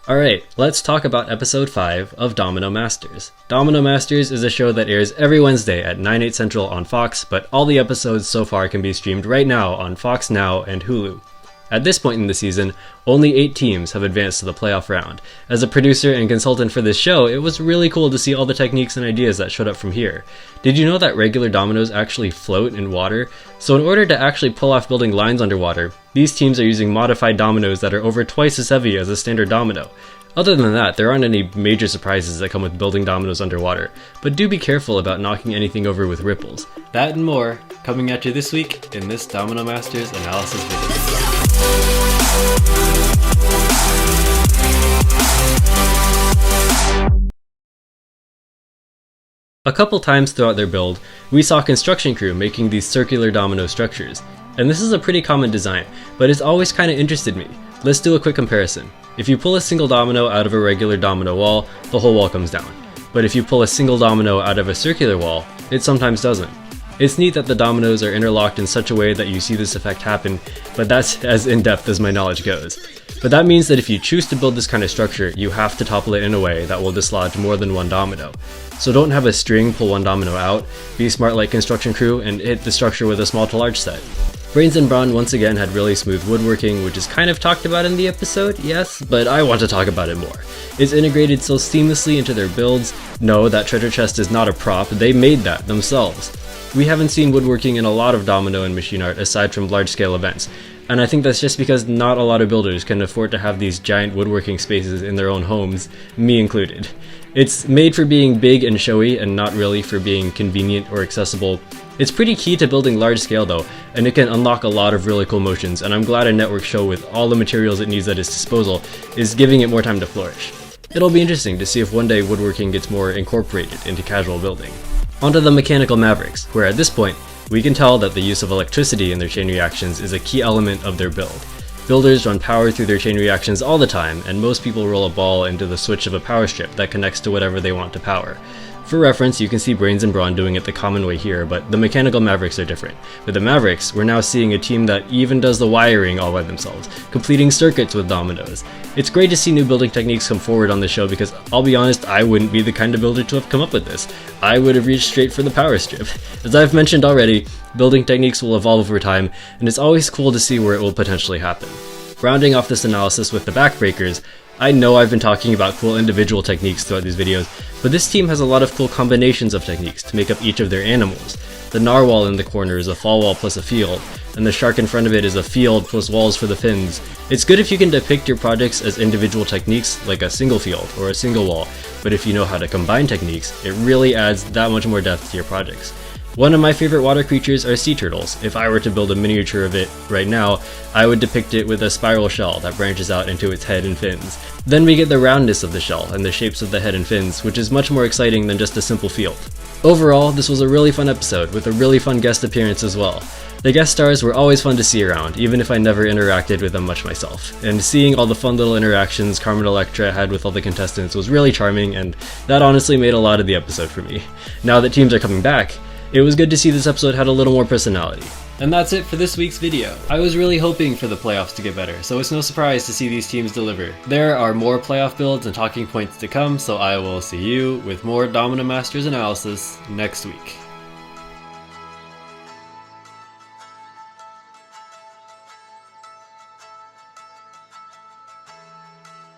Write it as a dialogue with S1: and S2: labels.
S1: Alright, let's talk about episode 5 of Domino Masters. Domino Masters is a show that airs every Wednesday at 9/8 Central on Fox, but all the episodes so far can be streamed right now on Fox Now and Hulu. At this point in the season, only 8 teams have advanced to the playoff round. As a producer and consultant for this show, it was really cool to see all the techniques and ideas that showed up from here. Did you know that regular dominoes actually float in water? So in order to actually pull off building lines underwater, these teams are using modified dominoes that are over twice as heavy as a standard domino. Other than that, there aren't any major surprises that come with building dominoes underwater, but do be careful about knocking anything over with ripples. That and more, coming at you this week in this Domino Masters analysis video. A couple times throughout their build, we saw construction crew making these circular domino structures. And this is a pretty common design, but it's always kind of interested me. Let's do a quick comparison. If you pull a single domino out of a regular domino wall, the whole wall comes down. But if you pull a single domino out of a circular wall, it sometimes doesn't. It's neat that the dominoes are interlocked in such a way that you see this effect happen, but that's as in-depth as my knowledge goes. But that means that if you choose to build this kind of structure, you have to topple it in a way that will dislodge more than one domino. So don't have a string pull one domino out, be smart like construction crew, and hit the structure with a small to large set. Brains and Brawn once again had really smooth woodworking, which is kind of talked about in the episode, yes, but I want to talk about it more. It's integrated so seamlessly into their builds. No, that treasure chest is not a prop, they made that themselves. We haven't seen woodworking in a lot of domino and machine art aside from large-scale events, and I think that's just because not a lot of builders can afford to have these giant woodworking spaces in their own homes, me included. It's made for being big and showy and not really for being convenient or accessible. It's pretty key to building large scale though, and it can unlock a lot of really cool motions, and I'm glad a network show with all the materials it needs at its disposal is giving it more time to flourish. It'll be interesting to see if one day woodworking gets more incorporated into casual building. Onto the mechanical mavericks, where at this point, we can tell that the use of electricity in their chain reactions is a key element of their build. Builders run power through their chain reactions all the time, and most people roll a ball into the switch of a power strip that connects to whatever they want to power. For reference, you can see Brains and Brawn doing it the common way here, but the mechanical mavericks are different. With the Mavericks, we're now seeing a team that even does the wiring all by themselves, completing circuits with dominoes. It's great to see new building techniques come forward on the show because, I'll be honest, I wouldn't be the kind of builder to have come up with this. I would have reached straight for the power strip. As I've mentioned already, building techniques will evolve over time, and it's always cool to see where it will potentially happen. Rounding off this analysis with the backbreakers, I know I've been talking about cool individual techniques throughout these videos, but this team has a lot of cool combinations of techniques to make up each of their animals. The narwhal in the corner is a fall wall plus a field, and the shark in front of it is a field plus walls for the fins. It's good if you can depict your projects as individual techniques like a single field or a single wall, but if you know how to combine techniques, it really adds that much more depth to your projects. One of my favorite water creatures are sea turtles. If I were to build a miniature of it right now, I would depict it with a spiral shell that branches out into its head and fins. Then we get the roundness of the shell and the shapes of the head and fins, which is much more exciting than just a simple field. Overall, this was a really fun episode with a really fun guest appearance as well. The guest stars were always fun to see around, even if I never interacted with them much myself. And seeing all the fun little interactions Carmen Electra had with all the contestants was really charming, and that honestly made a lot of the episode for me. Now that teams are coming back, it was good to see this episode had a little more personality. And that's it for this week's video. I was really hoping for the playoffs to get better, so it's no surprise to see these teams deliver. There are more playoff builds and talking points to come, so I will see you with more Domino Masters analysis next week.